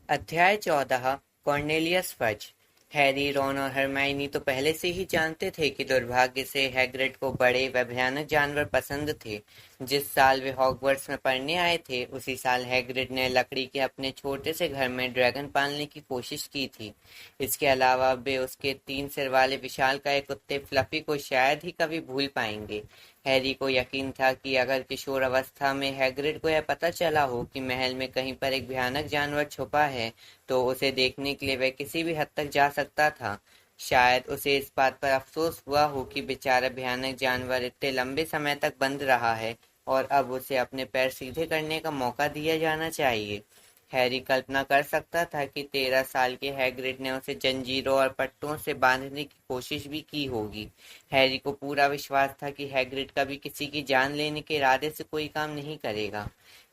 अध्याय 14 Cornelius fudge. Harry, Ron और Hermione तो पहले से ही जानते थे कि दुर्भाग्य से हैग्रिड को बड़े व भयानक जानवर पसंद थे। जिस साल वे हॉगवर्ट्स में पढ़ने आए थे उसी साल हैग्रिड ने लकड़ी के अपने छोटे से घर में ड्रैगन पालने की कोशिश की थी। इसके अलावा वे उसके 3 सिर वाले विशालकाय कुत्ते फ्लफी को शायद ही कभी भूल पाएंगे। हैरी को यकीन था कि अगर किशोर अवस्था में हैग्रिड को यह पता चला हो कि महल में कहीं पर एक भयानक जानवर छुपा है तो उसे देखने के लिए वह किसी भी हद तक जा सकता था। शायद उसे इस बात पर अफसोस हुआ हो कि बेचारा भयानक जानवर इतने लंबे समय तक बंद रहा है और अब उसे अपने पैर सीधे करने का मौका दिया जाना चाहिए। हैरी कल्पना कर सकता था कि 13 साल के हैग्रिड ने उसे जंजीरों और पट्टों से बांधने की कोशिश भी की होगी। हैरी को पूरा विश्वास था कि हैग्रिड कभी किसी की जान लेने के इरादे से कोई काम नहीं करेगा।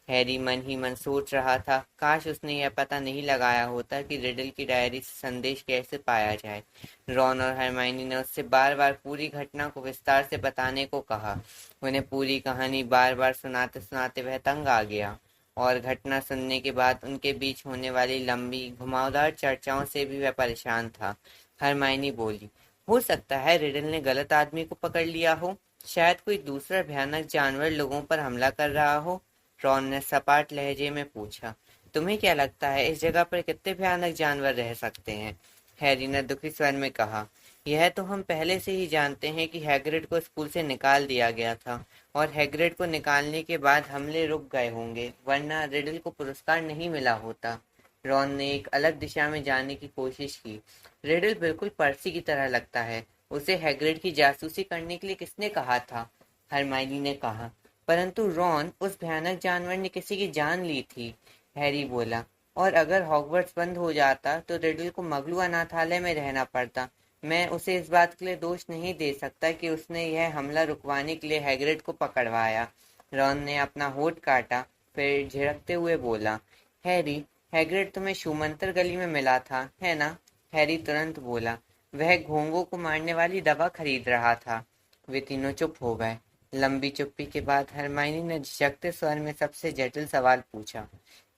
हैरी मन ही मन सोच रहा था, काश उसने यह पता नहीं लगाया होता कि रिडल की डायरी से संदेश कैसे पाया जाए। रॉन और हरमाइनी ने उससे बार बार पूरी घटना को विस्तार से बताने को कहा। उन्हें पूरी कहानी बार बार सुनाते सुनाते वह तंग आ गया और घटना सुनने के बाद उनके बीच होने वाली लंबी घुमावदार चर्चाओं से भी वह परेशान था। हरमाइनी बोली, हो सकता है रिडल ने गलत आदमी को पकड़ लिया हो। शायद कोई दूसरा भयानक जानवर लोगों पर हमला कर रहा हो। रॉन ने सपाट लहजे में पूछा, तुम्हें क्या लगता है इस जगह पर कितने भयानक जानवर रह सकते हैं? हैरी ने दुखी स्वर में कहा, यह तो हम पहले से ही जानते हैं कि हैग्रिड को स्कूल से निकाल दिया गया था और हैग्रिड को निकालने के बाद हमले रुक गए होंगे, वरना रिडल को पुरस्कार नहीं मिला होता। रॉन ने एक अलग दिशा में जाने की कोशिश की। रिडल बिल्कुल पर्सी की तरह लगता है। उसे हैग्रिड की जासूसी करने के लिए किसने कहा था? हरमाइनी ने कहा। परंतु रॉन, उस भयानक जानवर ने किसी की जान ली थी। हैरी बोला, और अगर हॉगवर्ट्स बंद हो जाता तो रिडल को मगलू अनाथालय में रहना पड़ता। मैं उसे इस बात के लिए दोष नहीं दे सकता कि उसने यह हमला रुकवाने के लिए हैग्रिड को पकड़वाया। रॉन ने अपना होठ काटा, फिर झिड़कते हुए बोला, हैरी, हैग्रिड तुम्हें शूमंतर गली में मिला था, है ना? हैरी तुरंत बोला, वह घोंघों को मारने वाली दवा खरीद रहा था। वे तीनों चुप हो गए। लंबी चुप्पी के बाद हरमाइनी ने झिझकते स्वर में सबसे जटिल सवाल पूछा,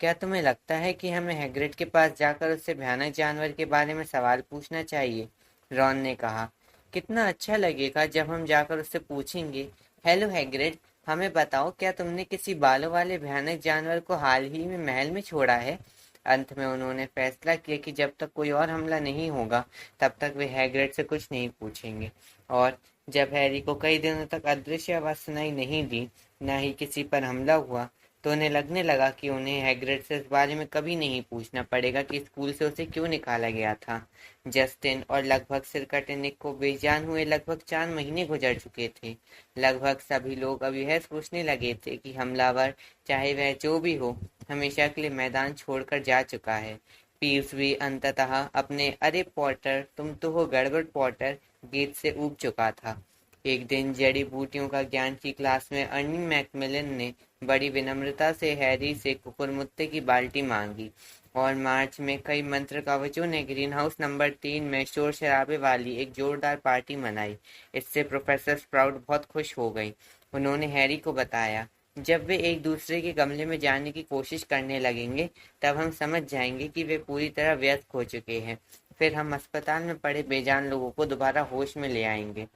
क्या तुम्हें लगता है कि हमें हैग्रिड के पास जाकर उससे भयानक जानवर के बारे में सवाल पूछना चाहिए? रॉन ने कहा, कितना अच्छा लगेगा जब हम जाकर उससे पूछेंगे, हेलो हैग्रिड, हमें बताओ, क्या तुमने किसी बालों वाले भयानक जानवर को हाल ही में महल में छोड़ा है? अंत में उन्होंने फैसला किया कि जब तक कोई और हमला नहीं होगा तब तक वे हैग्रिड से कुछ नहीं पूछेंगे। और जब हैरी को कई दिनों तक अदृश्य आवाज सुनाई नहीं दी, न ही किसी पर हमला हुआ, तो उन्हें लगने लगा कि उन्हें हैग्रिड से इस बारे में कभी नहीं पूछना पड़ेगा कि स्कूल से उसे क्यों निकाला गया था। जस्टिन और लगभग सिरकटे निक को बेजान हुए लगभग 4 महीने गुजर चुके थे। लगभग सभी लोग अब यह सोचने लगे थे कि हमलावर, चाहे वह जो भी हो, हमेशा के लिए मैदान छोड़कर जा चुका है। पीव्स भी अंततः अपने अरे पॉटर, तुम तो हो गड़बड़ पॉटर गीत से ऊब चुका था। एक दिन जड़ी बूटियों का ज्ञान की क्लास में अर्नी मैकमिलन ने बड़ी विनम्रता से हैरी से कुकुरमुत्ते की बाल्टी मांगी और मार्च में कई मंत्र कवचों ने ग्रीन हाउस नंबर 3 में शोर शराबे वाली एक जोरदार पार्टी मनाई। इससे प्रोफेसर स्प्राउट बहुत खुश हो गई। उन्होंने हैरी को बताया, जब वे एक दूसरे के गमले में जाने की कोशिश करने लगेंगे तब हम समझ जाएंगे कि वे पूरी तरह व्यस्त हो चुके हैं। फिर हम अस्पताल में पड़े बेजान लोगों को दोबारा होश में ले आएंगे।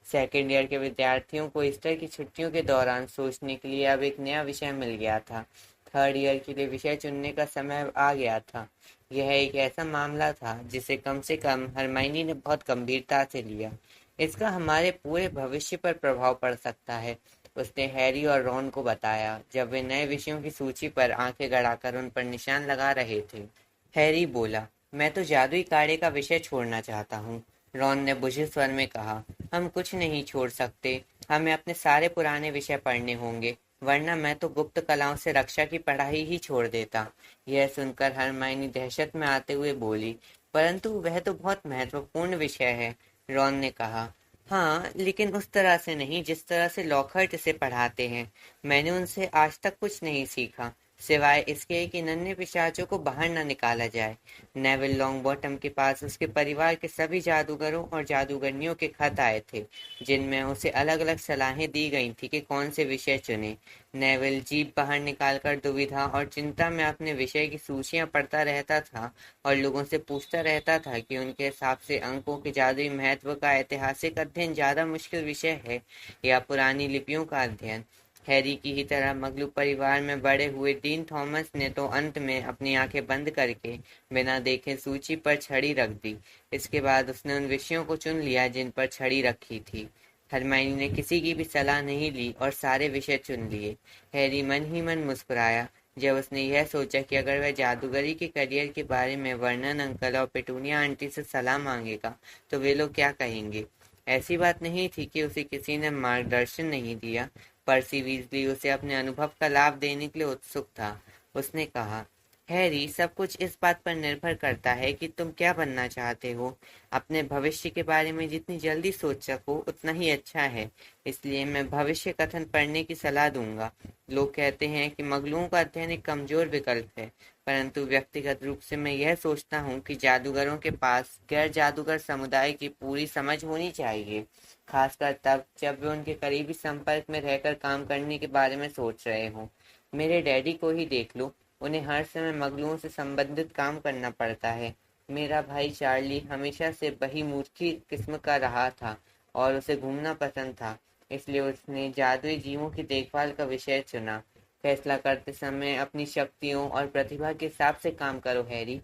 सेकेंड ईयर के विद्यार्थियों को ईस्टर की छुट्टियों के दौरान सोचने के लिए अब एक नया विषय मिल गया था। थर्ड ईयर के लिए विषय चुनने का समय आ गया था। यह एक ऐसा मामला था जिसे कम से कम हरमाइनी ने बहुत गंभीरता से लिया। इसका हमारे पूरे भविष्य पर प्रभाव पड़ सकता है, उसने हैरी और रॉन को बताया जब वे नए विषयों की सूची पर आंखें गड़ाकर उन पर निशान लगा रहे थे। हैरी बोला, मैं तो जादुई काढ़े का विषय छोड़ना चाहता हूँ। रॉन ने बुझे स्वर में कहा, हम कुछ नहीं छोड़ सकते, हमें अपने सारे पुराने विषय पढ़ने होंगे, वरना मैं तो गुप्त कलाओं से रक्षा की पढ़ाई ही छोड़ देता। यह सुनकर हरमाइनी दहशत में आते हुए बोली, परंतु वह तो बहुत महत्वपूर्ण विषय है। रॉन ने कहा, हाँ, लेकिन उस तरह से नहीं जिस तरह से लॉकहार्ट इसे पढ़ाते हैं। मैंने उनसे आज तक कुछ नहीं सीखा। सिवाय इसके कि नन्हे पिशाचों को बाहर न निकाला जाए। नेविल लॉन्गबॉटम के पास उसके परिवार के सभी जादूगरों और जादूगरनियों के खत आए थे, जिनमें उसे अलग-अलग सलाहें दी गई थी कि कौन से विषय चुने। नेविल जीप बाहर निकालकर दुविधा और चिंता में अपने विषय की सूचियां पढ़ता रहता था और लोगों से पूछता रहता था कि उनके हिसाब से अंकों के जादुई महत्व का ऐतिहासिक अध्ययन ज्यादा मुश्किल विषय है या पुरानी लिपियों का अध्ययन। हैरी की ही तरह मगलू परिवार में बड़े हुए डीन थॉमस ने तो अंत में अपनी आंखें बंद करके बिना देखे सूची पर छड़ी रख दी। इसके बाद उसने उन विषयों को चुन लिया जिन पर छड़ी रखी थी। हरमाइनी ने किसी की भी सलाह नहीं ली और सारे विषय चुन लिए। हैरी मन ही मन मुस्कुराया जब उसने यह सोचा कि अगर वह जादूगरी के करियर के बारे में वर्णन अंकल और पेटूनिया आंटी से सलाह मांगेगा तो वे लोग क्या कहेंगे। ऐसी बात नहीं थी कि उसे किसी ने मार्गदर्शन नहीं दिया। पर्सी वीजली उसे अपने अनुभव का लाभ देने के लिए उत्सुक था। उसने कहा, हैरी, सब कुछ इस बात पर निर्भर करता है कि तुम क्या बनना चाहते हो। अपने भविष्य के बारे में जितनी जल्दी सोच सको उतना ही अच्छा है। इसलिए मैं भविष्य कथन पढ़ने की सलाह दूंगा। लोग कहते हैं कि मगलुओं का अध्ययन एक कमजोर विकल्प है, परंतु व्यक्तिगत रूप से मैं यह सोचता हूँ कि जादूगरों के पास गैर जादूगर समुदाय की पूरी समझ होनी चाहिए, खासकर तब जब वे उनके करीबी संपर्क में रहकर काम करने के बारे में सोच रहे हों। मेरे डैडी को ही देख लो, उन्हें हर समय मगलुओं से संबंधित काम करना पड़ता है। मेरा भाई चार्ली हमेशा से बहिर्मुखी किस्म का रहा था और उसे घूमना पसंद था, इसलिए उसने जादुई जीवों की देखभाल का विषय चुना। फैसला करते समय अपनी शक्तियों और प्रतिभा के हिसाब से काम करो, हैरी।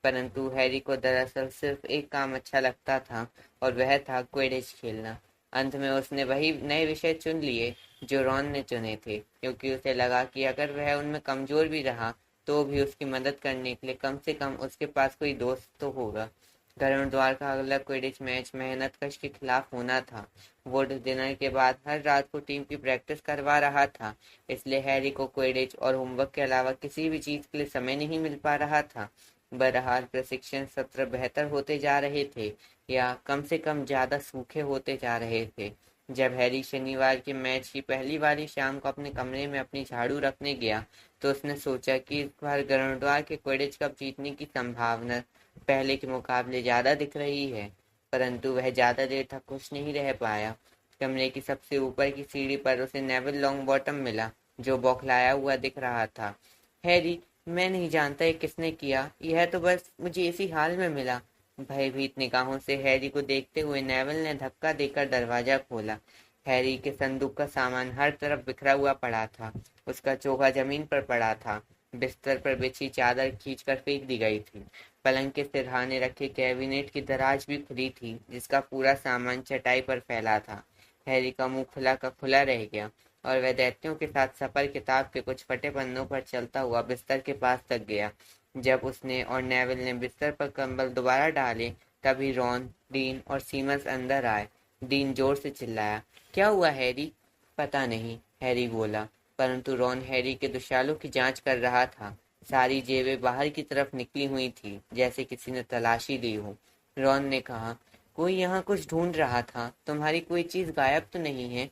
परंतु हैरी को दरअसल सिर्फ एक काम अच्छा लगता था और वह था क्विडिच खेलना। अंत में उसने वही नए विषय चुन लिए जो रॉन ने चुने थे, क्योंकि उसे लगा कि अगर वह उनमें कमजोर भी रहा तो भी उसकी मदद करने के लिए कम से कम उसके पास कोई दोस्त तो होगा। गरुड़द्वार का अगला क्विडिच मैच मेहनतकश के खिलाफ होना था। वुड डिनर के बाद हर रात को टीम की प्रैक्टिस करवा रहा था, इसलिए हैरी को क्विडिच और होमवर्क के अलावा किसी भी चीज के लिए समय नहीं मिल पा रहा था। बहरहाल प्रशिक्षण सत्र बेहतर होते जा रहे थे, या कम से कम ज्यादा सूखे होते जा रहे थे। जब हैरी शनिवार के मैच की पहली वाली शाम को अपने कमरे में अपनी झाड़ू रखने गया तो उसने सोचा कि इस बार गरुड़द्वार के क्विडिच कप जीतने की संभावना पहले के मुकाबले ज्यादा दिख रही है। परंतु वह ज्यादा देर तक खुश नहीं रह पाया। कमरे की सबसे ऊपर की सीढ़ी पर उसे नेविल लॉन्गबॉटम मिला, जो बौखलाया हुआ दिख रहा था। हैरी, मैं नहीं जानता ये किसने किया, यह तो बस मुझे इसी हाल में मिला। भयभीत निगाहों से हैरी को देखते हुए नेविल ने धक्का देकर दरवाजा खोला। हैरी के संदूक का सामान हर तरफ बिखरा हुआ पड़ा था। उसका चोगा जमीन पर पड़ा था। बिस्तर पर बिछी चादर खींचकर फेंक दी गई थी। पलंग के सिरहाने रखे कैबिनेट की दराज भी खुली थी, जिसका पूरा सामान चटाई पर फैला था। हैरी का मुंह खुला का खुला रह गया और वह दैत्यों के साथ सफर किताब के कुछ फटे पन्नों पर चलता हुआ बिस्तर के पास तक गया। जब उसने और नेविल ने बिस्तर पर कंबल दोबारा डाले, तभी रॉन, डीन और सीमस अंदर आए। डीन जोर से चिल्लाया, क्या हुआ हैरी? पता नहीं, हैरी बोला, परंतु रॉन हैरी के दुशालों की जांच कर रहा था। सारी जेबें बाहर की तरफ निकली हुई थी, जैसे किसी ने तलाशी ली हो। रॉन ने कहा, कोई यहाँ कुछ ढूंढ रहा था, तुम्हारी कोई चीज गायब तो नहीं है?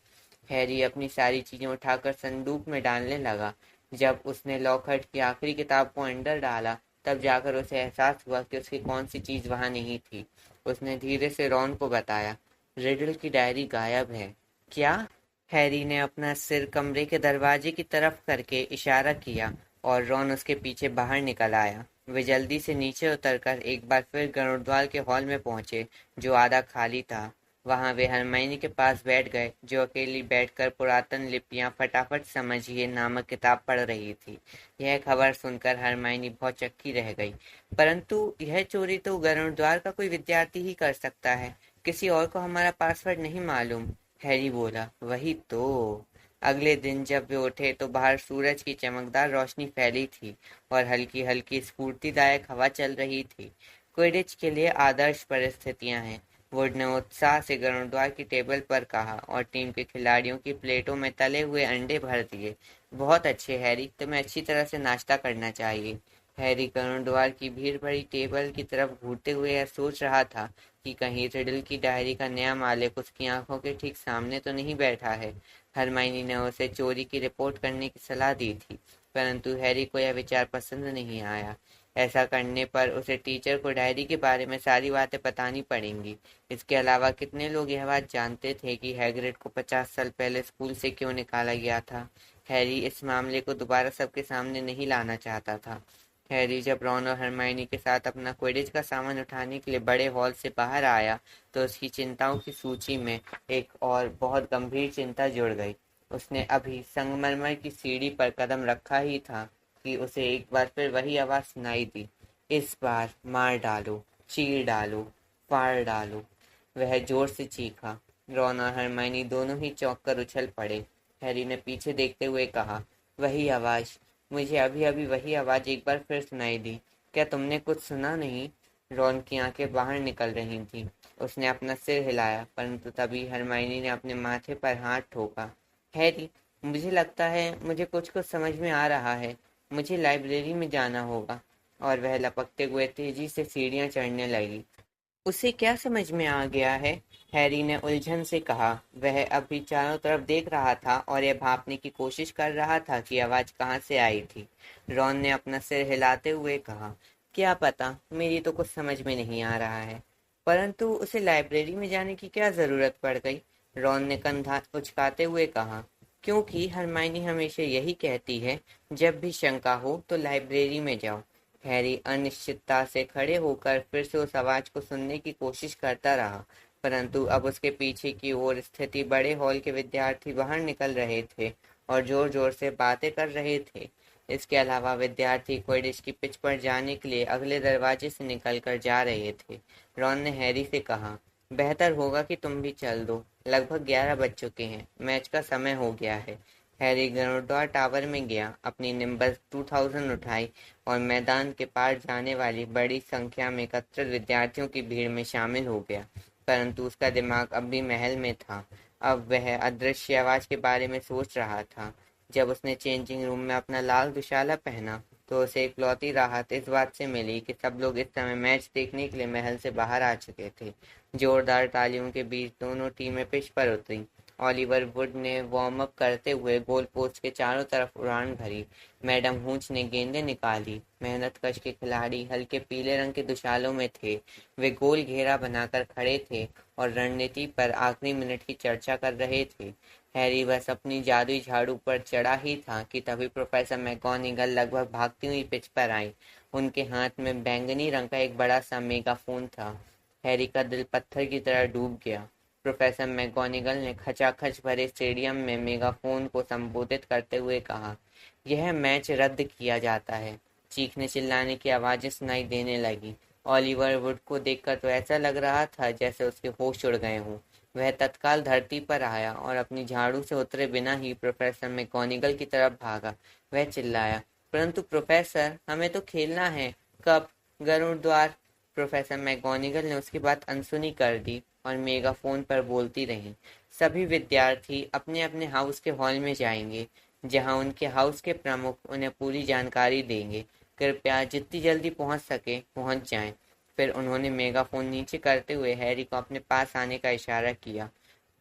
हैरी अपनी सारी चीजें उठाकर संदूक में डालने लगा। जब उसने लॉकहार्ट की आखिरी किताब को अंदर डाला, तब जाकर उसे एहसास हुआ कि उसकी कौन सी चीज वहां नहीं थी। उसने धीरे से रॉन को बताया, रिडल की डायरी गायब है। क्या? हैरी ने अपना सिर कमरे के दरवाजे की तरफ करके इशारा किया और रॉन उसके पीछे बाहर निकल आया। वे जल्दी से नीचे उतरकर एक बार फिर गरुड़द्वार के हॉल में पहुंचे, जो आधा खाली था। वहां वे हरमाइनी के पास बैठ गए, जो अकेली बैठकर पुरातन लिपियां फटाफट समझिए नामक किताब पढ़ रही थी। यह खबर सुनकर हरमाइनी बहुत चक्की रह गई। परंतु यह चोरी तो गरुड़द्वार का कोई विद्यार्थी ही कर सकता है, किसी और को हमारा पासवर्ड नहीं मालूम। हैरी बोला, वही तो। अगले दिन जब वे उठे तो बाहर सूरज की चमकदार रोशनी फैली थी और हल्की हल्की स्फूर्तिदायक हवा चल रही थी। क्विडिच के लिए आदर्श परिस्थितियां हैं, वुड ने उत्साह से गरुड़द्वार की टेबल पर कहा और टीम के खिलाड़ियों की प्लेटों में तले हुए अंडे भर दिए। बहुत अच्छे हैरी, तुम्हें अच्छी तरह से नाश्ता करना चाहिए। हैरी गरुड़द्वार की भीड़ भरी टेबल की तरफ घूरते हुए यह सोच रहा था कि कहीं रिडल की डायरी का नया मालिक उसकी आंखों के ठीक सामने तो नहीं बैठा है। हरमाइनी ने उसे चोरी की रिपोर्ट करने की सलाह दी थी, परंतु हैरी को यह विचार पसंद नहीं आया। ऐसा करने पर उसे टीचर को डायरी के बारे में सारी बातें बतानी पड़ेंगी। इसके अलावा कितने लोग यह बात जानते थे कि हैग्रिड को 50 साल पहले स्कूल से क्यों निकाला गया था। हैरी इस मामले को दोबारा सबके सामने नहीं लाना चाहता था। हैरी जब रॉन और हरमाइनी के साथ अपना क्विडिच का सामान उठाने के लिए बड़े हॉल से बाहर आया तो उसकी चिंताओं की सूची में एक और बहुत गंभीर चिंता जुड़ गई। उसने अभी संगमरमर की सीढ़ी पर कदम रखा ही था कि उसे एक बार फिर वही आवाज सुनाई दी, इस बार मार डालो, चीर डालो, फाड़ डालो। वह जोर से चीखा। रॉन और हरमाइनी दोनों ही चौंक कर उछल पड़े। हैरी ने पीछे देखते हुए कहा, वही आवाज, मुझे अभी अभी वही आवाज एक बार फिर सुनाई दी। क्या तुमने कुछ सुना नहीं? रॉन की आंखें बाहर निकल रही थीं। उसने अपना सिर हिलाया, परंतु तभी हरमाइनी ने अपने माथे पर हाथ ठोका। हैरी, मुझे लगता है मुझे कुछ कुछ समझ में आ रहा है। मुझे लाइब्रेरी में जाना होगा। और वह लपकते हुए तेजी से सीढ़ियां चढ़ने लगी। उसे क्या समझ में आ गया है? हैरी ने उलझन से कहा। वह अभी चारों तरफ देख रहा था और यह भांपने की कोशिश कर रहा था कि आवाज कहाँ से आई थी। रॉन ने अपना सिर हिलाते हुए कहा, क्या पता, मेरी तो कुछ समझ में नहीं आ रहा है। परंतु उसे लाइब्रेरी में जाने की क्या जरूरत पड़ गई? रॉन ने कंधा उचकाते हुए कहा, क्योंकि हरमाइनी हमेशा यही कहती है, जब भी शंका हो तो लाइब्रेरी में जाओ। हैरी अनिश्चितता से खड़े होकर फिर से उस आवाज को सुनने की कोशिश करता रहा, परंतु अब उसके पीछे की ओर स्थित बड़े हॉल के विद्यार्थी बाहर निकल रहे थे और जोर जोर से बातें कर रहे थे। इसके अलावा विद्यार्थी क्विडिच की पिच पर जाने के लिए अगले दरवाजे से निकलकर जा रहे थे। रॉन ने हैरी से कहा, बेहतर होगा कि तुम भी चल दो। लगभग 11 बज चुके हैं। मैच का समय हो गया है। हैरी गरुड़द्वार टावर में गया, अपनी निम्बस 2000 उठाई और मैदान के पार जाने वाली बड़ी संख्या में एकत्रित विद्यार्थियों की भीड़ में शामिल हो गया। परंतु उसका दिमाग अब भी महल में था। अब वह अदृश्य आवाज के बारे में सोच रहा था। जब उसने चेंजिंग रूम में अपना लाल दुशाला पहना तो उसे इकलौती राहत इस बात से मिली कि सब लोग इस समय मैच देखने के लिए महल से बाहर आ चुके थे। जोरदार तालियों के बीच दोनों टीमें पिच पर उतरी। ऑलिवर वुड ने वार्म अप करते हुए गोल पोस्ट के चारों तरफ उड़ान भरी। मैडम हूच ने गेंदें निकाली। मेहनतकश के खिलाड़ी हल्के पीले रंग के दुशालों में थे। वे गोल घेरा बनाकर खड़े थे और रणनीति पर आखिरी मिनट की चर्चा कर रहे थे। हैरी बस अपनी जादुई झाड़ू पर चढ़ा ही था कि तभी प्रोफेसर मैगोनिगल लगभग भागती हुई पिच पर आई। उनके हाथ में बैंगनी रंग का एक बड़ा सा मेगाफोन था। हैरी का दिल पत्थर की तरह डूब गया। प्रोफेसर मैगोनिगल ने खचाखच भरे स्टेडियम में मेगाफोन को संबोधित करते हुए कहा, यह मैच रद्द किया जाता है। चीखने चिल्लाने की आवाजें सुनाई देने लगी। ऑलिवर वुड को देखकर तो ऐसा लग रहा था जैसे उसके होश उड़ गए हों। वह तत्काल धरती पर आया और अपनी झाड़ू से उतरे बिना ही प्रोफेसर मैगोनिगल की तरफ भागा। वह चिल्लाया, परंतु प्रोफेसर, हमें तो खेलना है। कब? गरुड़द्वार। प्रोफेसर मैगोनिगल ने उसकी बात अनसुनी कर दी और मेगाफोन पर बोलती रही, सभी विद्यार्थी अपने अपने हाउस के हॉल में जाएंगे, जहां उनके हाउस के प्रमुख उन्हें पूरी जानकारी देंगे। कृपया जितनी जल्दी पहुंच सके पहुंच जाएं। फिर उन्होंने मेगाफोन नीचे करते हुए हैरी को अपने पास आने का इशारा किया।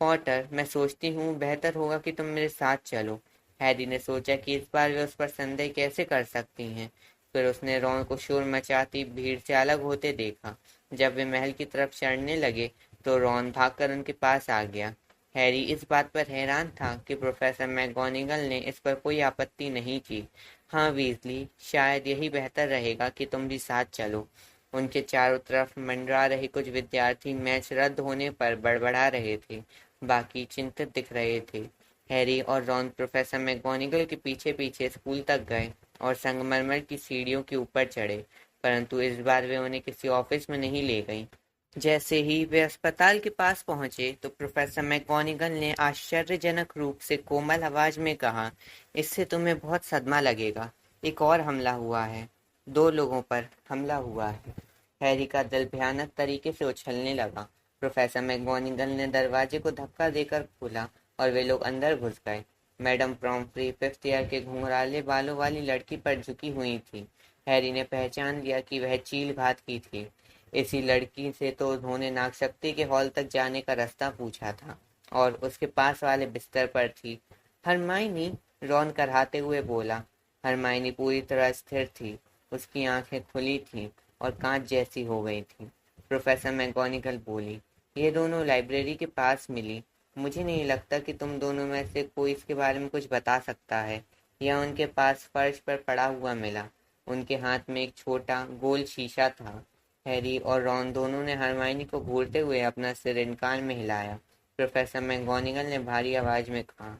पॉटर, मैं सोचती हूँ बेहतर होगा कि तुम मेरे साथ चलो। हैरी ने सोचा कि इस बार वे उस पर संदेह कैसे कर सकती हैं। फिर उसने रॉन को शोर मचाती भीड़ से अलग होते देखा। जब वे महल की तरफ चढ़ने लगे तो रॉन भागकर उनके पास आ गया। हैरी इस बात पर हैरान था कि प्रोफेसर मैगोनिगल ने इस पर कोई आपत्ति नहीं की। हाँ वीजली, शायद यही बेहतर रहेगा कि तुम भी साथ चलो। उनके चारों तरफ मंडरा रहे कुछ विद्यार्थी मैच रद्द होने पर बड़बड़ा रहे थे, बाकी चिंतित दिख रहे थे। हैरी और रॉन प्रोफेसर मैगोनिगल के पीछे पीछे स्कूल तक गए और संगमरमर की सीढ़ियों के ऊपर चढ़े, परंतु इस बार वे उन्हें किसी ऑफिस में नहीं ले गई। जैसे ही वे अस्पताल के पास पहुंचे तो प्रोफेसर मैगोनिगल ने आश्चर्यजनक रूप से कोमल आवाज में कहा, इससे तुम्हें बहुत सदमा लगेगा। एक और हमला हुआ है। 2 लोगों पर हमला हुआ है। हैरी का दिल भयानक तरीके से उछलने लगा। प्रोफेसर मैगोनिगल ने दरवाजे को धक्का देकर खोला और वे लोग अंदर घुस गए। मैडम प्रॉम्फ्री 5th ईयर के घुंघराले बालों वाली लड़की पर झुकी हुई थी। हैरी ने पहचान लिया कि वह चील घात की थी। इसी लड़की से तो उन्होंने नागशक्ति के हॉल तक जाने का रास्ता पूछा था और उसके पास वाले बिस्तर पर थी। हरमाइनी, रॉन कराहते हुए बोला। हरमाइनी पूरी तरह स्थिर थी, उसकी आंखें खुली थीं और कांच जैसी हो गई थीं। प्रोफेसर मैगोनिगल बोली, ये दोनों लाइब्रेरी के पास मिली। मुझे नहीं लगता कि तुम दोनों में से कोई इसके बारे में कुछ बता सकता है। यह उनके पास फर्श पर पड़ा हुआ मिला। उनके हाथ में एक छोटा गोल शीशा था। हैरी और रॉन दोनों ने हरमाइनी को घूरते हुए अपना सिर इनकार में हिलाया। प्रोफेसर मैगोनिगल ने भारी आवाज में कहा,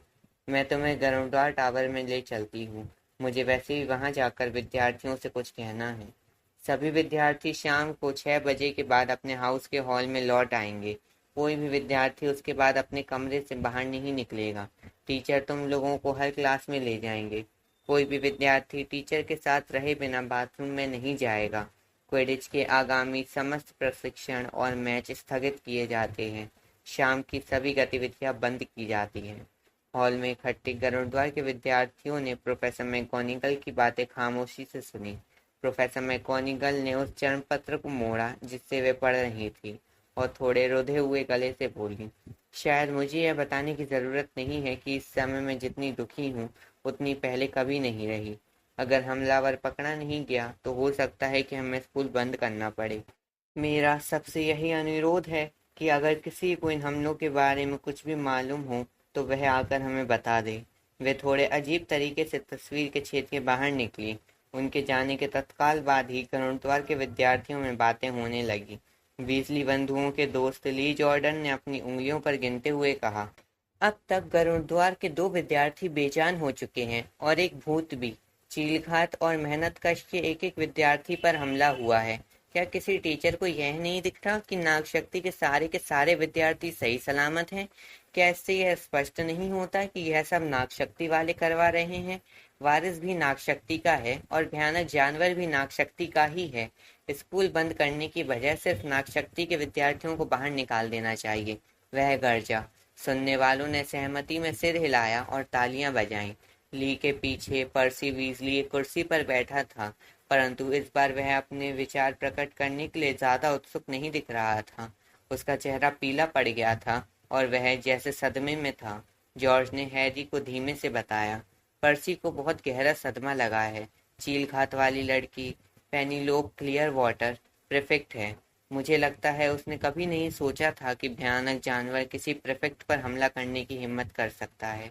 मैं तुम्हें गर्मद्वार टावर में ले चलती हूँ। मुझे वैसे भी वहां जाकर विद्यार्थियों से कुछ कहना है। सभी विद्यार्थी शाम को 6 बजे के बाद अपने हाउस के हॉल में लौट आएंगे। कोई भी विद्यार्थी उसके बाद अपने कमरे से बाहर नहीं निकलेगा। टीचर तुम लोगों को हर क्लास में ले जाएंगे। कोई भी विद्यार्थी टीचर के साथ रहे बिना बाथरूम में नहीं जाएगा। क्विडिच के आगामी समस्त प्रशिक्षण और मैच स्थगित किए जाते हैं। शाम की सभी गतिविधियां बंद की जाती हैं। हॉल में इकट्ठे गरुड़द्वार के विद्यार्थियों ने प्रोफेसर मैगोनिगल की बातें खामोशी से सुनी। प्रोफेसर मैगोनिगल ने उस चरण पत्र को मोड़ा जिससे वे पढ़ रही थी और थोड़े रुधे हुए गले से बोली, शायद मुझे यह बताने की ज़रूरत नहीं है कि इस समय मैं जितनी दुखी हूँ उतनी पहले कभी नहीं रही। अगर हमलावर पकड़ा नहीं गया तो हो सकता है कि हमें स्कूल बंद करना पड़े। मेरा सबसे यही अनुरोध है कि अगर किसी को इन हमलों के बारे में कुछ भी मालूम हो तो वह आकर हमें बता दे। वे थोड़े अजीब तरीके से तस्वीर के छेद के बाहर निकली। उनके जाने के तत्काल बाद ही गरुड़द्वार के विद्यार्थियों में बातें होने लगी। वीजली बंधुओं के दोस्त ली जॉर्डन ने अपनी उंगलियों पर गिनते हुए कहा, अब तक गरुड़द्वार के 2 विद्यार्थी बेजान हो चुके हैं और एक भूत भी। चीलघात और मेहनतकश के एक विद्यार्थी पर हमला हुआ है। क्या किसी टीचर को यह नहीं दिखता कि नागशक्ति के सारे विद्यार्थी सही सलामत हैं? क्या इससे यह स्पष्ट नहीं होता कि यह सब नागशक्ति वाले करवा रहे हैं? वारिस भी नागशक्ति का है और भयानक जानवर भी नागशक्ति का ही है। स्कूल बंद करने की वजह सिर्फ नागशक्ति के विद्यार्थियों को बाहर निकाल देना चाहिए, वह गरजा। सुनने वालों ने सहमति में सिर हिलाया और तालियां बजाईं। ली के पीछे पर्सी वीजली एक कुर्सी पर बैठा था, परंतु इस बार वह अपने विचार प्रकट करने के लिए ज्यादा उत्सुक नहीं दिख रहा था। उसका चेहरा पीला पड़ गया था और वह जैसे सदमे में था। जॉर्ज ने हैरी को धीमे से बताया, पर्सी को बहुत गहरा सदमा लगा है। चील घात वाली लड़की पेनीलोप क्लियर वाटर प्रीफेक्ट है। मुझे लगता है उसने कभी नहीं सोचा था कि भयानक जानवर किसी प्रीफेक्ट पर हमला करने की हिम्मत कर सकता है।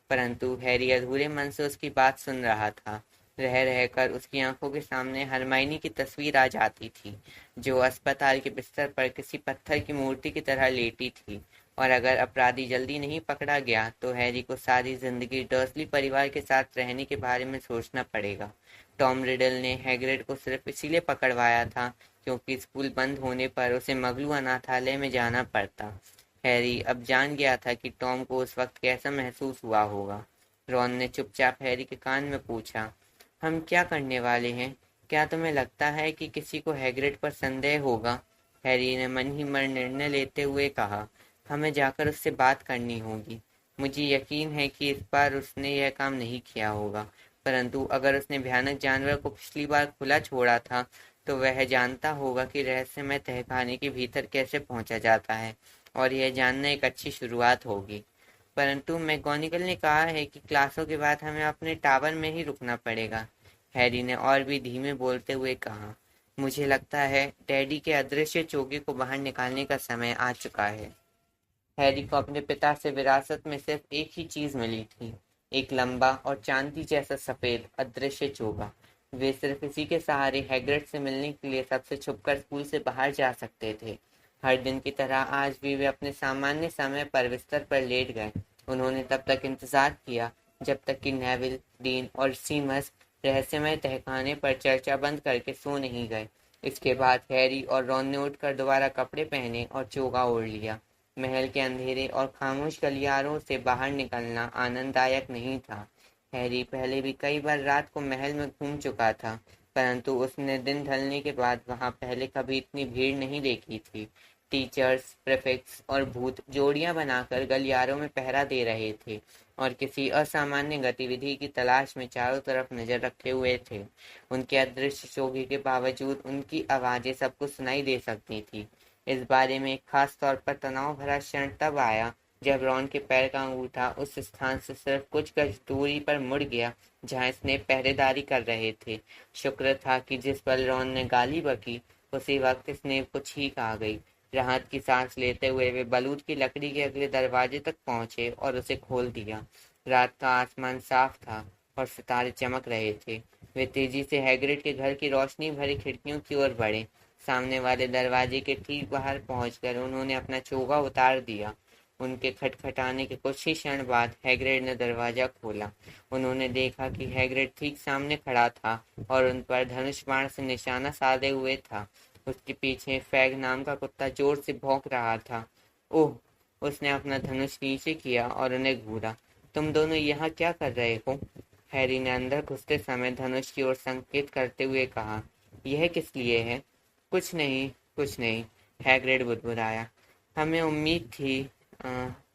परंतु हैरी अधूरे मन से उसकी बात सुन रहा था। रह रहकर उसकी आंखों के सामने हरमाइनी की तस्वीर आ जाती थी, जो अस्पताल के बिस्तर पर किसी पत्थर की मूर्ति की तरह लेटी थी। और अगर अपराधी जल्दी नहीं पकड़ा गया तो हैरी को सारी जिंदगी डर्सली परिवार के साथ रहने के बारे में सोचना पड़ेगा। टॉम रिडल ने हैग्रिड को सिर्फ इसीलिए पकड़वाया था क्योंकि स्कूल बंद होने पर उसे मगलू अनाथालय में जाना पड़ता। हैरी अब जान गया था कि टॉम को उस वक्त कैसा महसूस हुआ होगा। रॉन ने चुपचाप हैरी के कान में पूछा, हम क्या करने वाले हैं? क्या तुम्हें लगता है कि किसी को हैग्रिड पर संदेह होगा? हैरी ने मन ही मन निर्णय लेते हुए कहा, हमें जाकर उससे बात करनी होगी। मुझे यकीन है कि इस बार उसने यह काम नहीं किया होगा, परंतु अगर उसने भयानक जानवर को पिछली बार खुला छोड़ा था तो वह जानता होगा कि रहस्यमय तहखाने के भीतर कैसे पहुंचा जाता है, और यह जानना एक अच्छी शुरुआत होगी। परंतु मैगोनिगल ने कहा है कि क्लासों के बाद हमें अपने टावर में ही रुकना पड़ेगा। हैरी ने और भी धीमे बोलते हुए कहा, मुझे लगता है डैडी के अदृश्य चोगे को बाहर निकालने का समय आ चुका है। हैरी को अपने पिता से विरासत में सिर्फ एक ही चीज मिली थी, एक लंबा और चांदी जैसा सफेद अदृश्य चोगा। वे सिर्फ इसी के सहारे हैग्रिड से मिलने के लिए सबसे छुपकर स्कूल से बाहर जा सकते थे। हर दिन की तरह आज भी वे अपने सामान्य समय पर बिस्तर पर लेट गए। उन्होंने तब तक इंतजार किया जब तक कि नेविल, डीन और सीमस रहस्यमय तहखाने पर चर्चा बंद करके सो नहीं गए। इसके बाद हैरी और रॉन ने उठकर दोबारा कपड़े पहने और चोगा ओढ़ लिया। महल के अंधेरे और खामोश गलियारों से बाहर निकलना आनंददायक नहीं था। हैरी पहले भी कई बार रात को महल में घूम चुका था, परंतु उसने दिन ढलने के बाद वहां पहले कभी इतनी भीड़ नहीं देखी थी। टीचर्स, प्रीफेक्ट्स और भूत जोड़ियां बनाकर गलियारों में पहरा दे रहे थे और किसी असामान्य गतिविधि की तलाश में चारों तरफ नजर रखे हुए थे। उनके अदृश्य चोगे के बावजूद उनकी आवाजें सबको सुनाई दे सकती थी। इस बारे में खास तौर पर तनाव भरा क्षण तब आया जब रॉन के पैर का अंगूठा उस स्थान से सिर्फ कुछ गज दूरी पर मुड़ गया जहां स्नेप पहरेदारी कर रहे थे। शुक्र था कि जिस पल रॉन ने गाली बकी, उसी वक्त स्नेप को छींक आ गई। राहत की सांस लेते हुए वे बलूत की लकड़ी के अगले दरवाजे तक पहुंचे और उसे खोल दिया। रात का आसमान साफ था और सितारे चमक रहे थे। वे तेजी से हैग्रिड के घर की रोशनी भरी खिड़कियों की ओर बढ़े। सामने वाले दरवाजे के ठीक बाहर पहुंचकर उन्होंने अपना चोगा उतार दिया। उनके खटखटाने के कुछ ही क्षण बाद हैग्रिड ने दरवाजा खोला। उन्होंने देखा कि हैग्रिड ठीक सामने खड़ा था और उन पर धनुष बाण से निशाना साधे हुए था। उसके पीछे फैग नाम का कुत्ता जोर से भौंक रहा था। ओह! उसने अपना धनुष नीचे किया और उन्हें घूरा। तुम दोनों यहाँ क्या कर रहे हो? हैरी ने अंदर घुसते समय धनुष की ओर संकेत करते हुए कहा। यह किस लिए है? कुछ नहीं, कुछ नहीं, हैग्रिड बुदबुदाया। हमें उम्मीद थी। अ,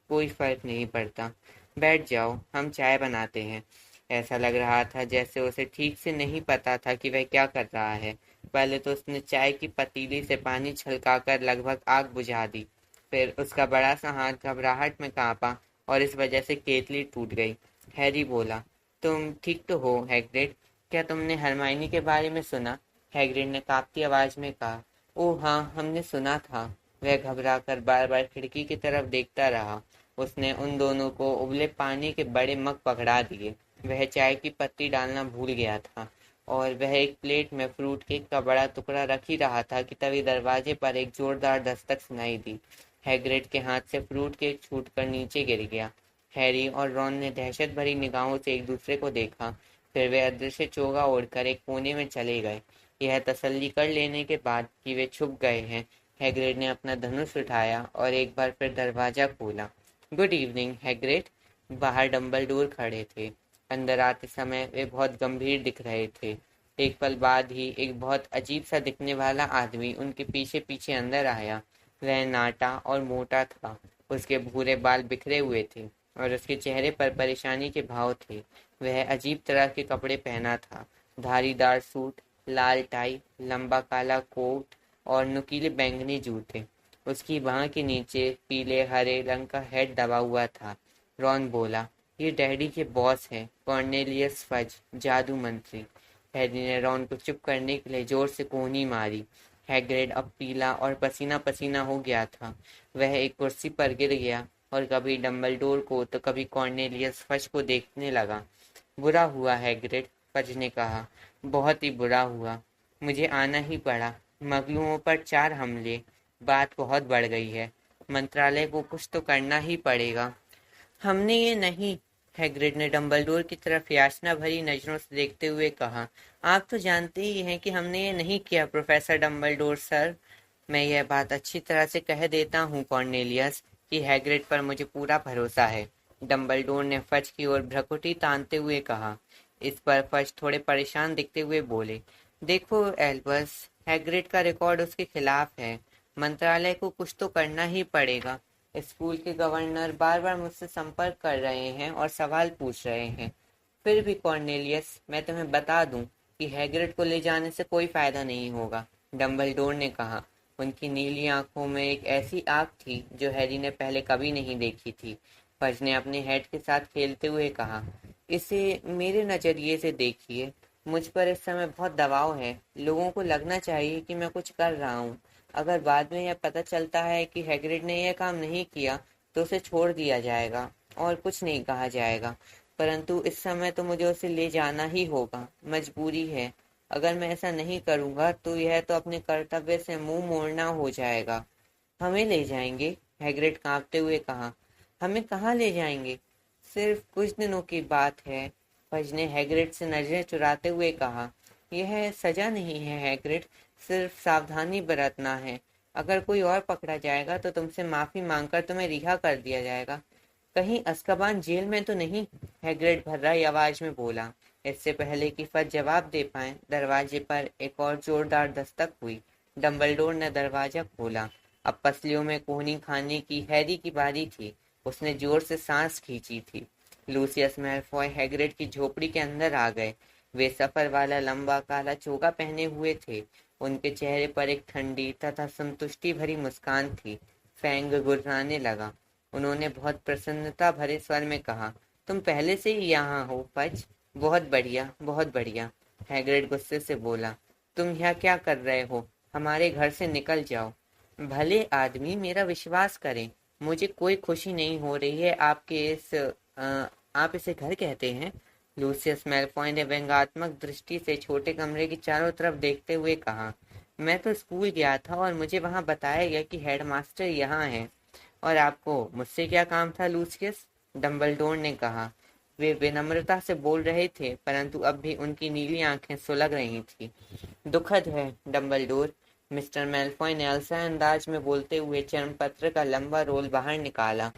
कोई फर्क नहीं पड़ता। बैठ जाओ, हम चाय बनाते हैं। ऐसा लग रहा था जैसे उसे ठीक से नहीं पता था कि वह क्या कर रहा है। पहले तो उसने चाय की पतीली से पानी छलकाकर लगभग आग बुझा दी। फिर उसका बड़ा सा हाथ घबराहट में कांपा और इस वजह से केतली टूट गई। हैरी बोला, तुम ठीक तो हो हैग्रिड? क्या तुमने हरमाइनी के बारे में सुना? हैग्रिड ने कांपती आवाज में कहा। ओह हाँ, हमने सुना था। वह घबराकर बार बार खिड़की की तरफ देखता रहा। उसने उन दोनों को उबले पानी के बड़े मग पकड़ा दिए। वह चाय की पत्ती डालना भूल गया था और वह एक प्लेट में फ्रूट केक का बड़ा टुकड़ा रख ही रहा था कि तभी दरवाजे पर एक जोरदार दस्तक सुनाई दी। हैग्रिड के हाथ से फ्रूट केक छूटकर नीचे गिर गया। हैरी और रॉन ने दहशत भरी निगाहों से एक दूसरे को देखा। फिर वे अदृश्य चोगा ओढ़कर एक कोने में चले गए। यह तसल्ली कर लेने के बाद कि वे छुप गए हैं, हैग्रिड ने अपना धनुष उठाया और एक बार फिर दरवाजा खोला। Good evening Hagrid. बाहर डंबलडोर खड़े थे। अंदर आते समय वे बहुत गंभीर दिख रहे थे। एक पल बाद ही एक बहुत अजीब सा दिखने वाला आदमी उनके पीछे पीछे अंदर आया। वह नाटा और मोटा था। उसके भूरे बाल बिखरे हुए थे और उसके चेहरे पर परेशानी के भाव थे। वह अजीब तरह के कपड़े पहना था। धारीदार सूट, लाल टाई, लंबा काला कोट और नुकीले बैंगनी जूते। उसकी बाह के नीचे पीले हरे रंग का हेड दबा हुआ था। रॉन बोला, ये डैडी के बॉस हैं, कॉर्नेलियस फज, जादू मंत्री। हैरी ने रॉन को चुप करने के लिए जोर से कोहनी मारी। हैग्रिड अब पीला और पसीना पसीना हो गया था। वह एक कुर्सी पर गिर गया और कभी डंबलडोर को तो कभी कॉर्नेलियस फज को देखने लगा। बुरा हुआ हैग्रिड, फज ने कहा। बहुत ही बुरा हुआ। मुझे आना ही पड़ा। मगलुओं पर 4 हमले। बात बहुत बढ़ गई है। मंत्रालय को कुछ तो करना ही पड़ेगा। हमने ये नहीं, हैग्रिड ने डंबलडोर की तरफ याचना भरी नजरों से देखते हुए कहा। आप तो जानते ही हैं कि हमने ये नहीं किया प्रोफेसर डंबलडोर सर। मैं यह बात अच्छी तरह से कह देता हूँ कॉर्नेलियस कि हैग्रिड पर मुझे पूरा भरोसा है। डंबलडोर ने फज की ओर भ्रकुटी तानते हुए कहा। इस पर फज थोड़े परेशान दिखते हुए बोले, देखो एल्बस, हैग्रिड का रिकॉर्ड उसके खिलाफ है। मंत्रालय को कुछ तो करना ही पड़ेगा। स्कूल के गवर्नर बार बार मुझसे संपर्क कर रहे हैं और सवाल पूछ रहे हैं। फिर भी कॉर्नेलियस, मैं तुम्हें बता दूं कि हैग्रिड को ले जाने से कोई फायदा नहीं होगा, डंबलडोर ने कहा। उनकी नीली आंखों में एक ऐसी आग थी जो हैरी ने पहले कभी नहीं देखी थी। फज ने अपने हेड के साथ खेलते हुए कहा, इसे मेरे नजरिए से देखिए। मुझ पर इस समय बहुत दबाव है। लोगों को लगना चाहिए कि मैं कुछ कर रहा हूँ। अगर बाद में यह पता चलता है कि हैग्रिड ने यह काम नहीं किया तो उसे छोड़ दिया जाएगा और कुछ नहीं कहा जाएगा। परंतु इस समय तो मुझे उसे ले जाना ही होगा, मजबूरी है। अगर मैं ऐसा नहीं करूंगा तो यह तो अपने कर्तव्य से मुंह मोड़ना हो जाएगा। हमें ले जाएंगे, हैग्रिड कांपते हुए कहा। हमें कहाँ ले जाएंगे? सिर्फ कुछ दिनों की बात है, फज ने हैग्रिड से नजरें चुराते हुए कहा। यह सजा नहीं है हैग्रिड, सिर्फ सावधानी बरतना है। अगर कोई और पकड़ा जाएगा तो तुमसे माफी मांगकर तुम्हें रिहा कर दिया जाएगा। कहीं अज़्काबान जेल में तो नहीं? हैग्रिड भर्राई आवाज में बोला। इससे पहले कि फज जवाब दे पाए, दरवाजे पर एक और जोरदार दस्तक हुई। डंबलडोर ने दरवाजा खोला। अब पसलियों में कोहनी खाने की हैरी की बारी थी। उसने जोर से सांस खींची थी। लूसियस मैलफॉय हैग्रिड की झोपड़ी के अंदर आ गए। वे सफर वाला लंबा काला चोगा पहने हुए थे। उनके चेहरे पर एक ठंडी तथा संतुष्टि भरी मुस्कान थी। फैंग गुर्राने लगा। उन्होंने बहुत प्रसन्नता भरे स्वर में कहा। तुम पहले से ही यहाँ हो फज? बहुत बढ़िया, बहुत बढ़िया। हैग्रिड गुस्से से बोला। तुम यहाँ क्या कर रहे हो? हमारे घर से निकल जाओ। भले आदमी, मेरा विश्वास करें, मुझे कोई खुशी नहीं हो रही है आपके आप इसे घर कहते हैं? लूसियस मैलफॉय ने व्यंग्यात्मक दृष्टि से छोटे कमरे की चारों तरफ देखते हुए कहा। मैं तो स्कूल गया था और मुझे वहां बताया गया कि हेडमास्टर यहाँ है। और आपको मुझसे क्या काम था लूसियस? डंबलडोर ने कहा। वे विनम्रता से बोल रहे थे, परंतु अब भी उनकी नीली आंखें सुलग रही थी। दुखद है डंबलडोर, मिस्टर मैलफॉय ने अलसा अंदाज में बोलते हुए चर्मपत्र का लंबा रोल बाहर निकाला।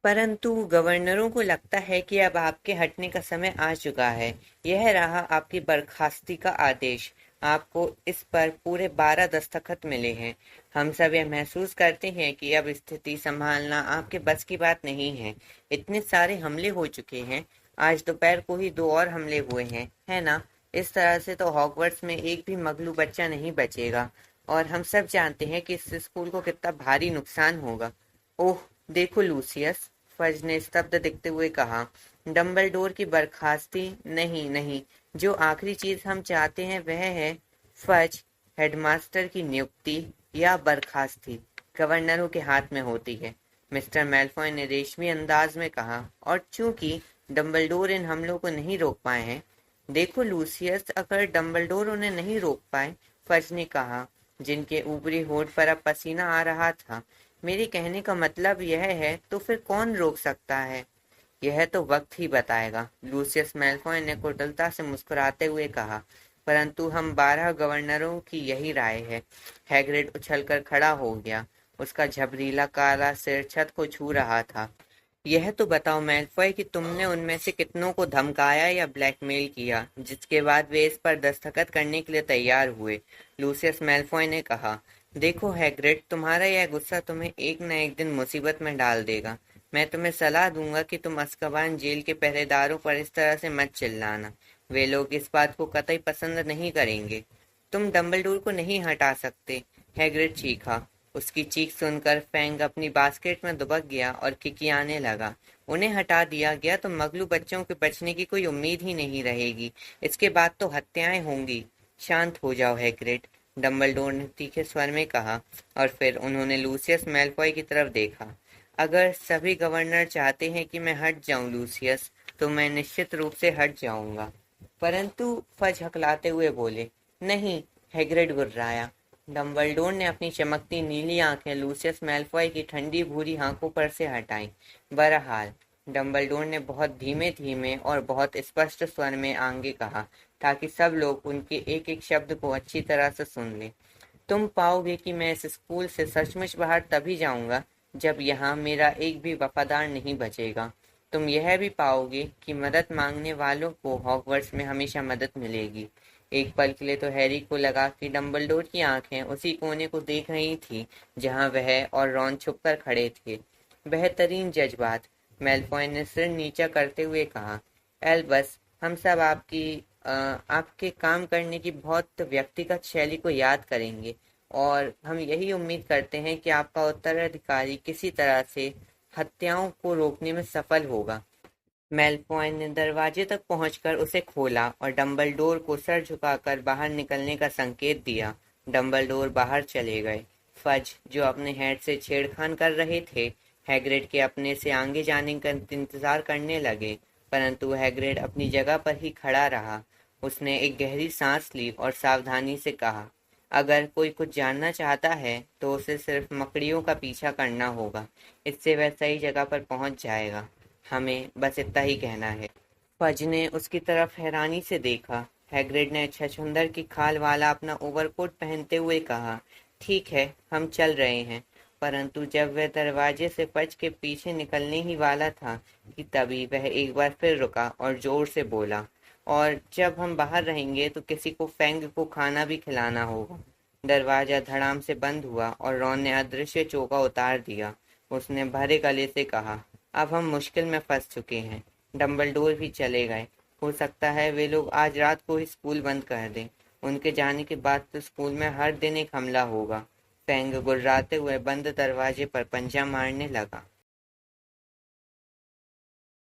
परंतु गवर्नरों को लगता है कि अब आपके हटने का समय आ चुका है। यह रहा आपकी बर्खास्ती का आदेश। आपको इस पर पूरे 12 दस्तखत मिले हैं। हम सब यह महसूस करते हैं कि अब स्थिति संभालना आपके बस की बात नहीं है। इतने सारे हमले हो चुके हैं। आज दोपहर को ही 2 और हमले हुए हैं, है ना? इस तरह से तो हॉगवर्ट्स में एक भी मगलू बच्चा नहीं बचेगा। और हम सब जानते हैं कि इस स्कूल को कितना भारी नुकसान होगा। ओह, देखो लूसियस, फज ने स्तब्ध दिखते हुए कहा। डंबलडोर की बर्खास्ती? नहीं नहीं, जो आखिरी चीज हम चाहते हैं वह है फज, हेडमास्टर की नियुक्ति या बर्खास्ती गवर्नरों के हाथ में होती है, मिस्टर मैलफॉय ने रेशमी अंदाज में कहा। और चूंकि डंबलडोर इन हमलों को नहीं रोक पाए हैं। देखो लूसियस, अगर डंबलडोर उन्हें नहीं रोक पाए, फज ने कहा, जिनके ऊपरी होठ पर अब पसीना आ रहा था। मेरे कहने का मतलब यह है, तो फिर कौन रोक सकता है? यह तो वक्त ही बताएगा, लूसियस मैलफॉय ने कुटिलता से मुस्कुराते हुए कहा। परंतु हम 12 गवर्नरों की यही राय है। हैग्रिड उछलकर खड़ा हो गया। उसका झबरीला काला सिर छत को छू रहा था। यह तो बताओ मैलफॉय कि तुमने उनमें से कितनों को धमकाया या ब्लैकमेल किया, जिसके बाद वे इस पर दस्तखत करने के लिए तैयार हुए? लूसियस मैलफॉय ने कहा। देखो हैग्रिड, तुम्हारा यह गुस्सा तुम्हें एक न एक दिन मुसीबत में डाल देगा। मैं तुम्हें सलाह दूंगा कि तुम अज़्काबान जेल के पहरेदारों पर इस तरह से मत चिल्लाना। वे लोग इस बात को कतई पसंद नहीं करेंगे। तुम डंबलडोर को नहीं हटा सकते, हैग्रिड चीखा। उसकी चीख सुनकर फैंग अपनी बास्केट में दुबक गया और किकियाने लगा। उन्हें हटा दिया गया तो मगलू बच्चों के बचने की कोई उम्मीद ही नहीं रहेगी। इसके बाद तो हत्याएं होंगी। शांत हो जाओ हैग्रिड, डंबलडोर ने तीखे स्वर में कहा। और फिर उन्होंने लूसियस मैलफॉय की तरफ देखा। अगर सभी गवर्नर चाहते हैं कि मैं हट जाऊं लूसियस, तो मैं निश्चित रूप से हट जाऊंगा। परंतु फज हकलाते हुए बोले। नहीं, हैग्रिड गुर्राया। डंबलडोर ने अपनी चमकती नीली आंखें लूसियस मैलफॉय की ठंडी भूरी आंखों पर से हटाईं। बहरहाल, डंबलडोर ने बहुत धीमे धीमे और बहुत स्पष्ट स्वर में आगे कहा, ताकि सब लोग उनके एक एक शब्द को अच्छी तरह से सुन लें। तुम पाओगे कि मैं इस स्कूल से सचमुच बाहर तभी जाऊंगा जब यहाँ मेरा एक भी वफादार नहीं बचेगा। तुम यह भी पाओगे कि मदद मांगने वालों को हॉगवर्ट्स में हमेशा मदद मिलेगी। एक पल के लिए तो हैरी को लगा कि डंबलडोर की आंखें उसी कोने को देख रही थी जहां वह और रॉन छुपकर खड़े थे। बेहतरीन जज्बात, मैलफॉय ने सिर नीचा करते हुए कहा। एल्बस, हम सब आपके काम करने की बहुत व्यक्तिगत शैली को याद करेंगे और हम यही उम्मीद करते हैं कि आपका उत्तराधिकारी किसी तरह से हत्याओं को रोकने में सफल होगा। मैलफॉय ने दरवाजे तक पहुंचकर उसे खोला और डंबलडोर को सर झुकाकर बाहर निकलने का संकेत दिया। डंबलडोर बाहर चले गए। फज, जो अपने हेड से छेड़खान कर रहे थे, हैग्रिड के अपने से आगे जाने का इंतजार करने लगे, परंतु हैग्रिड अपनी जगह पर ही खड़ा रहा। उसने एक गहरी सांस ली और सावधानी से कहा, अगर कोई कुछ जानना चाहता है तो उसे सिर्फ मकड़ियों का पीछा करना होगा। इससे वह सही जगह पर पहुंच जाएगा। हमें बस इतना ही कहना है। फज ने उसकी तरफ हैरानी से देखा। हैग्रिड ने छछूंदर की खाल वाला अपना ओवरकोट पहनते हुए कहा, ठीक है, हम चल रहे हैं। परंतु जब वह दरवाजे से फज के पीछे निकलने ही वाला था कि तभी वह एक बार फिर रुका और जोर से बोला, और जब हम बाहर रहेंगे तो किसी को फैंग को खाना भी खिलाना होगा। दरवाजा धड़ाम से बंद हुआ और रॉन ने अदृश्य चौका उतार दिया। उसने भरे गले से कहा, अब हम मुश्किल में फंस चुके हैं। डंबलडोर भी चले गए। हो सकता है वे लोग आज रात को ही स्कूल बंद कर दें। उनके जाने के बाद तो स्कूल में हर दिन एक हमला होगा। फैंग गुर्राते हुए बंद दरवाजे पर पंजा मारने लगा।